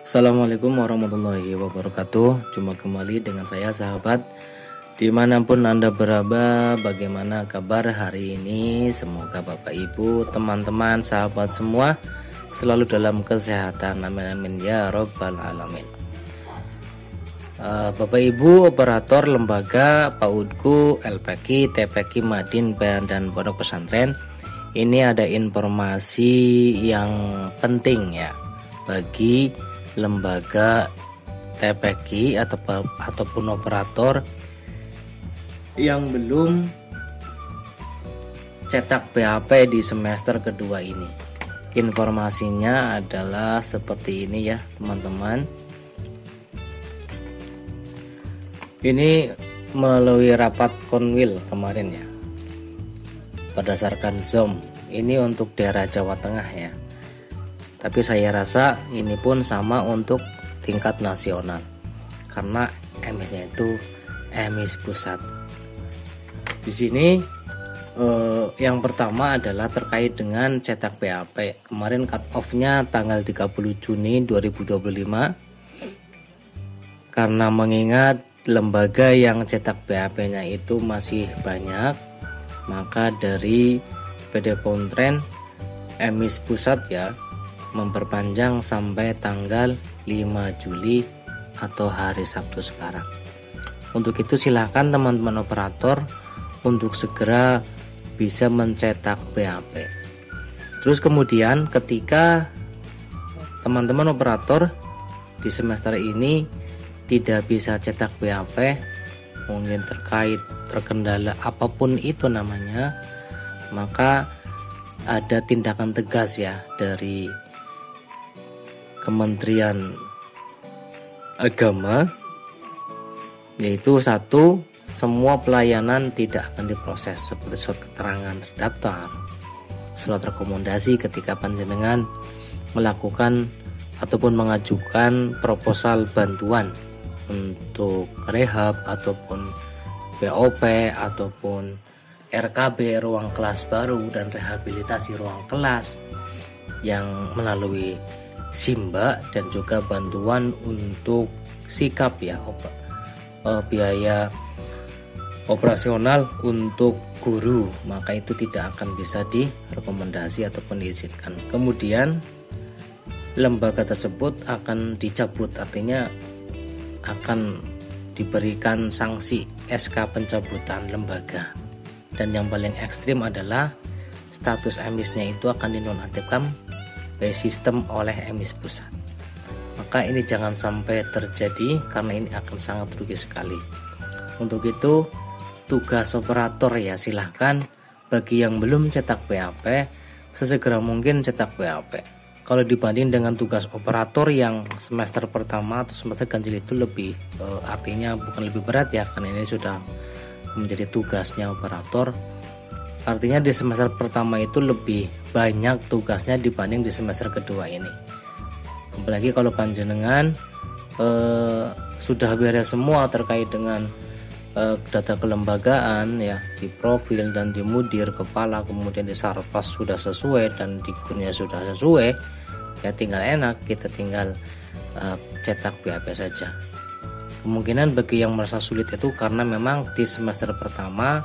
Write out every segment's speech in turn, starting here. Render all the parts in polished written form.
Assalamualaikum warahmatullahi wabarakatuh. Jumpa kembali dengan saya sahabat, dimanapun Anda berada. Bagaimana kabar hari ini? Semoga Bapak Ibu, teman-teman, sahabat semua selalu dalam kesehatan. Amin amin ya robbal alamin. Bapak Ibu operator lembaga PAUDku, LPK, TPK, Madin, dan Pondok Pesantren, ini ada informasi yang penting ya bagi lembaga TPK ataupun operator yang belum cetak PAP di semester kedua ini. Informasinya adalah seperti ini ya teman-teman. Ini melalui rapat Konwil kemarin ya, berdasarkan Zoom. Ini untuk daerah Jawa Tengah ya. Tapi saya rasa ini pun sama untuk tingkat nasional, karena emisnya itu emis pusat. Di sini yang pertama adalah terkait dengan cetak PAP. Kemarin cut off-nya tanggal 30 Juni 2025. Karena mengingat lembaga yang cetak PAP-nya itu masih banyak, maka dari PD Pontren emis pusat ya memperpanjang sampai tanggal 5 Juli atau hari Sabtu sekarang. Untuk itu silakan teman-teman operator untuk segera bisa mencetak PAP. Terus kemudian ketika teman-teman operator di semester ini tidak bisa cetak PAP, mungkin terkendala apapun itu namanya, maka ada tindakan tegas ya dari Kementerian Agama, yaitu satu, semua pelayanan tidak akan diproses seperti surat keterangan terdaftar, surat rekomendasi ketika panjenengan melakukan ataupun mengajukan proposal bantuan untuk rehab ataupun BOP ataupun RKB ruang kelas baru dan rehabilitasi ruang kelas yang melalui Simba, dan juga bantuan untuk sikap ya biaya operasional untuk guru, maka itu tidak akan bisa direkomendasi ataupun diizinkan. Kemudian lembaga tersebut akan dicabut, artinya akan diberikan sanksi SK pencabutan lembaga. Dan yang paling ekstrim adalah status emisnya itu akan dinonaktifkan sistem oleh emis pusat. Maka ini jangan sampai terjadi, karena ini akan sangat rugi sekali. Untuk itu tugas operator ya, silahkan bagi yang belum cetak PAP sesegera mungkin cetak PAP. Kalau dibanding dengan tugas operator yang semester pertama atau semester ganjil itu lebih artinya bukan lebih berat ya, karena ini sudah menjadi tugasnya operator. Artinya di semester pertama itu lebih banyak tugasnya dibanding di semester kedua ini. Apalagi kalau panjenengan sudah beres semua terkait dengan data kelembagaan ya, di profil dan di mudir kepala, kemudian di sarpas sudah sesuai dan di kurnya sudah sesuai, ya tinggal enak kita tinggal cetak PAP saja. Kemungkinan bagi yang merasa sulit itu karena memang di semester pertama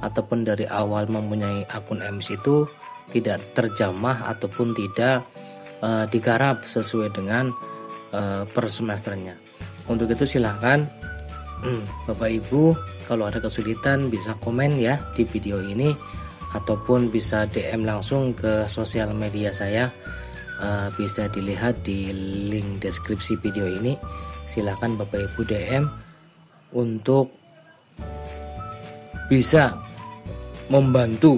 ataupun dari awal mempunyai akun emis itu tidak terjamah ataupun tidak digarap sesuai dengan per semesternya. Untuk itu silahkan Bapak Ibu, kalau ada kesulitan bisa komen ya di video ini, ataupun bisa DM langsung ke sosial media saya, bisa dilihat di link deskripsi video ini. Silahkan Bapak Ibu DM untuk bisa membantu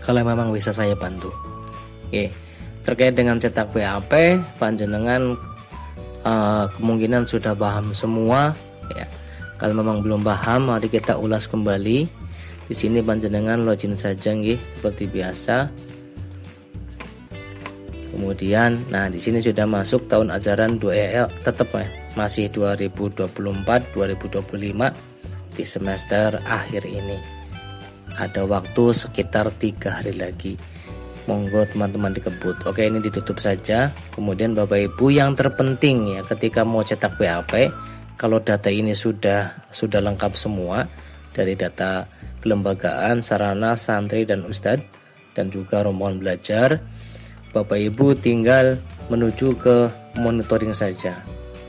kalau memang bisa saya bantu. Oke, terkait dengan cetak PAP, panjenengan kemungkinan sudah paham semua ya. Kalau memang belum paham, mari kita ulas kembali. Di sini panjenengan login saja nggih seperti biasa. Kemudian di sini sudah masuk tahun ajaran tetap ya, masih 2024-2025 di semester akhir ini. Ada waktu sekitar 3 hari lagi. monggo teman-teman dikebut. Oke, ini ditutup saja. Kemudian Bapak Ibu yang terpenting ya, ketika mau cetak BAP, kalau data ini sudah lengkap semua dari data kelembagaan, sarana, santri dan ustadz, dan juga rombongan belajar, Bapak Ibu tinggal menuju ke monitoring saja.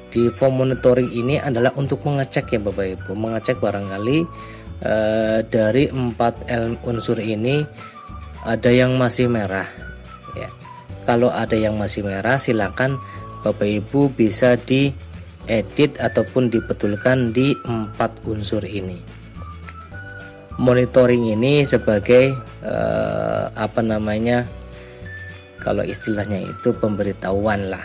Di form monitoring ini adalah untuk mengecek ya Bapak Ibu, mengecek barangkali dari 4 unsur ini ada yang masih merah ya. Kalau ada yang masih merah, silakan Bapak Ibu bisa diedit ataupun dibetulkan di 4 unsur ini. Monitoring ini sebagai kalau istilahnya itu pemberitahuan lah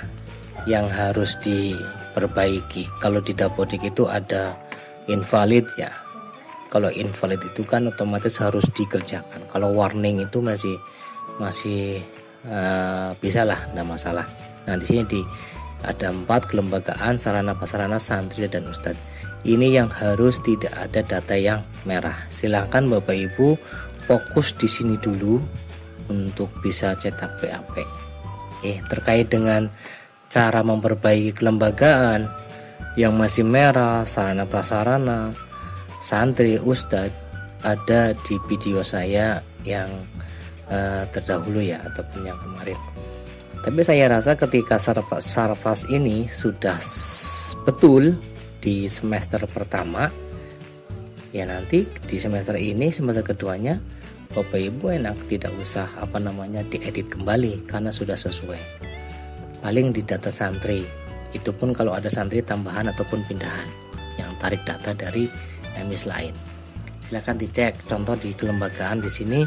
yang harus diperbaiki. Kalau di Dapodik itu ada invalid ya. Kalau invalid itu kan otomatis harus dikerjakan. Kalau warning itu masih bisa lah, tidak masalah. Nah, di sini ada 4 kelembagaan, sarana prasarana, santri dan ustadz. Ini yang harus tidak ada data yang merah. Silakan Bapak Ibu fokus di sini dulu untuk bisa cetak BAP. Terkait dengan cara memperbaiki kelembagaan yang masih merah, sarana prasarana, santri, ustadz, ada di video saya yang terdahulu ya, ataupun yang kemarin. Tapi saya rasa ketika sarpras ini sudah betul di semester pertama, ya nanti di semester ini, semester keduanya, Bapak Ibu enak tidak usah diedit kembali karena sudah sesuai. Paling di data santri, itu pun kalau ada santri tambahan ataupun pindahan yang tarik data dari emis lain. Silahkan dicek. Contoh di kelembagaan di sini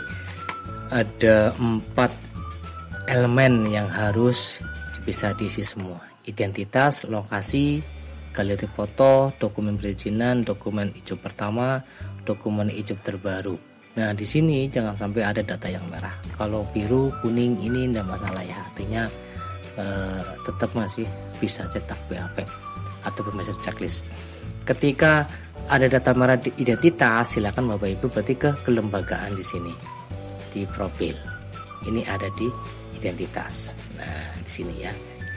ada 4 elemen yang harus bisa diisi semua. Identitas, lokasi, galeri foto, dokumen perizinan, dokumen ijab pertama, dokumen ijab terbaru. Nah, di sini jangan sampai ada data yang merah. Kalau biru, kuning ini tidak masalah ya. Artinya tetap masih bisa cetak BAP ataupun masih checklist. Ketika ada data merah di identitas, silakan Bapak Ibu berarti ke kelembagaan di sini, di profil. Ini ada di identitas. Nah, di sini ya,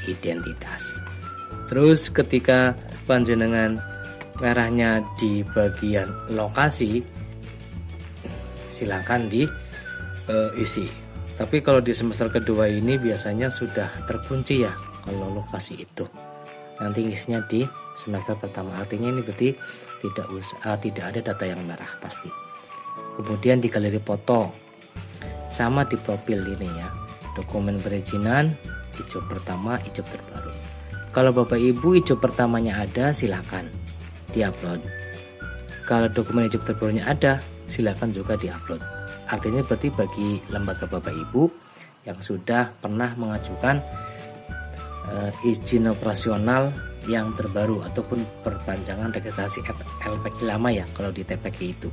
identitas. Terus ketika panjenengan merahnya di bagian lokasi, silakan diisi. Tapi kalau di semester kedua ini biasanya sudah terkunci ya kalau lokasi itu. Nanti isinya di semester pertama. Artinya ini berarti tidak ada data yang merah pasti. Kemudian di galeri foto sama di profil ini ya, dokumen perizinan, ijab pertama, ijab terbaru. Kalau Bapak Ibu ijab pertamanya ada, silakan diupload. Kalau dokumen ijab terbarunya ada, silakan juga diupload. Artinya berarti bagi lembaga Bapak Ibu yang sudah pernah mengajukan izin operasional yang terbaru ataupun perpanjangan registrasi LPG lama ya, kalau di TPG itu.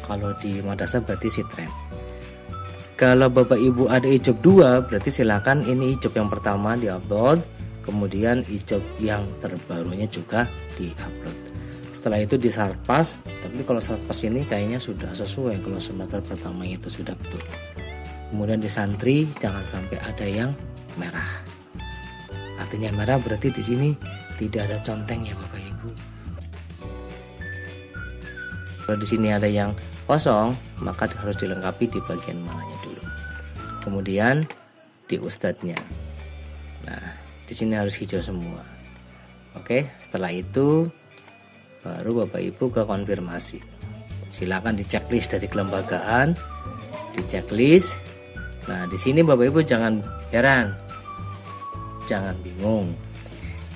Kalau di madrasah berarti Sitren. Kalau Bapak Ibu ada ijab 2, berarti silakan ini ijab yang pertama diupload, kemudian ijab yang terbarunya juga diupload. Setelah itu di sarpas, tapi kalau sarpas ini kayaknya sudah sesuai kalau semester pertama itu sudah betul. Kemudian di santri jangan sampai ada yang merah. Artinya merah berarti di sini tidak ada conteng ya Bapak Ibu. Kalau di sini ada yang kosong, maka harus dilengkapi di bagian mananya dulu. Kemudian di ustadznya. Nah, di sini harus hijau semua. Oke, setelah itu baru Bapak Ibu ke konfirmasi. Silakan di checklist dari kelembagaan, di checklist. Nah, di sini Bapak Ibu jangan heran, jangan bingung.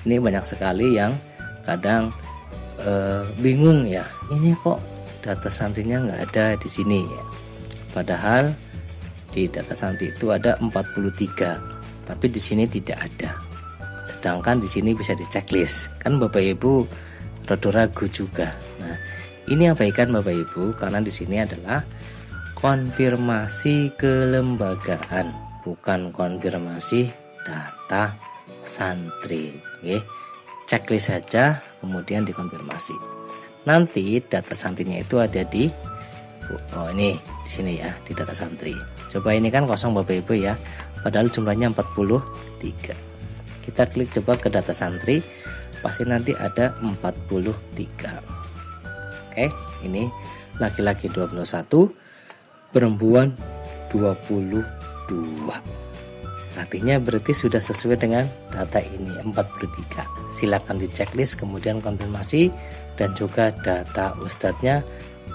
Ini banyak sekali yang kadang bingung ya. Ini kok data santrinya nggak ada di sini ya. Padahal di data santri itu ada 43, tapi di sini tidak ada. Sedangkan di sini bisa di checklist. Kan Bapak Ibu rada ragu juga. Nah, ini abaikan Bapak Ibu karena di sini adalah konfirmasi kelembagaan, bukan konfirmasi data santri. Oke. Checklist saja kemudian dikonfirmasi. Nanti data santrinya itu ada di ini di sini ya, di data santri. Coba ini kan kosong Bapak Ibu ya, padahal jumlahnya 43. Kita klik coba ke data santri, pasti nanti ada 43. Oke, ini laki-laki 21, perempuan 22. Artinya berarti sudah sesuai dengan data ini 43. Silakan di checklist kemudian konfirmasi, dan juga data ustadznya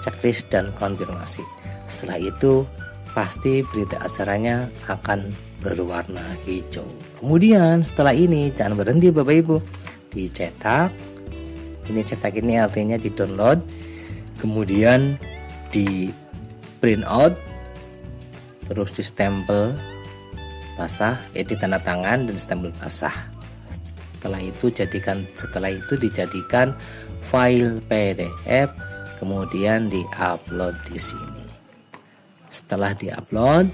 checklist dan konfirmasi. Setelah itu pasti berita acaranya akan berwarna hijau. Kemudian setelah ini jangan berhenti Bapak Ibu, dicetak. Ini cetak ini artinya di download, kemudian di print out, terus di stempel basah, di tanda tangan dan stempel basah. Setelah itu dijadikan file PDF, kemudian diupload di sini. Setelah diupload,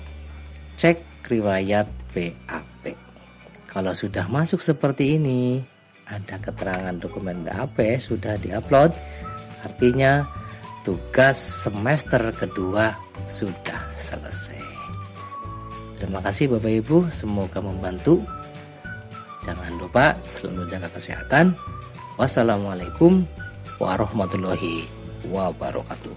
cek riwayat BAP. Kalau sudah masuk seperti ini, ada keterangan dokumen BAP sudah diupload, artinya tugas semester kedua sudah selesai. Terima kasih Bapak Ibu, semoga membantu. Jangan lupa selalu jaga kesehatan. Wassalamualaikum warahmatullahi wabarakatuh.